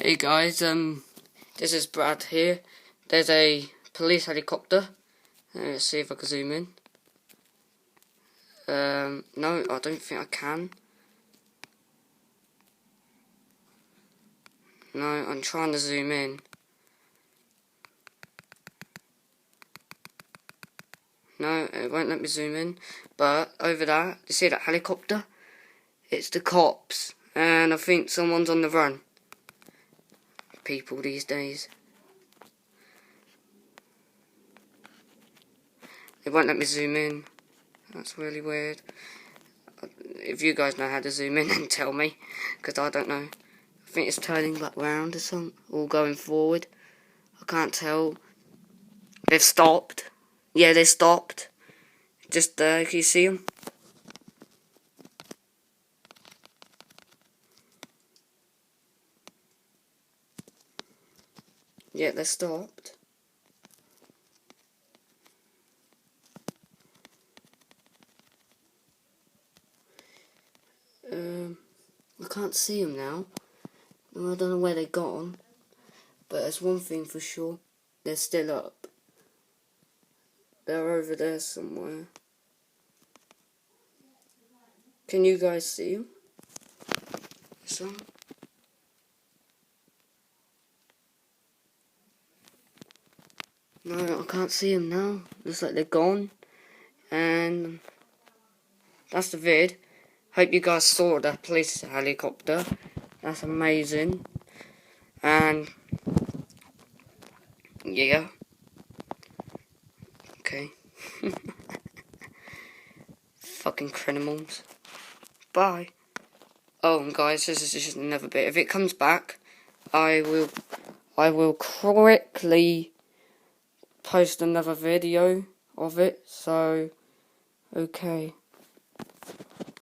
Hey guys, this is Brad here. There's a police helicopter. Let's see if I can zoom in. No, I don't think I can. No, I'm trying to zoom in. No, it won't let me zoom in. But over there, you see that helicopter? It's the cops. And I think someone's on the run. People these days. It won't let me zoom in. That's really weird. If you guys know how to zoom in, then tell me, because I don't know. I think it's turning back round or something, or going forward. I can't tell. They've stopped. Yeah, they stopped. Just there, can you see them? Yeah, they stopped. I can't see them now. I don't know where they've gone. But there's one thing for sure. They're still up. They're over there somewhere. Can you guys see them? Some? No, I can't see them now. Looks like they're gone. And that's the vid. Hope you guys saw the police helicopter. That's amazing. And yeah. Okay. Fucking criminals. Bye. Oh, and guys, this is just another bit. If it comes back, I will quickly post another video of it. So, okay.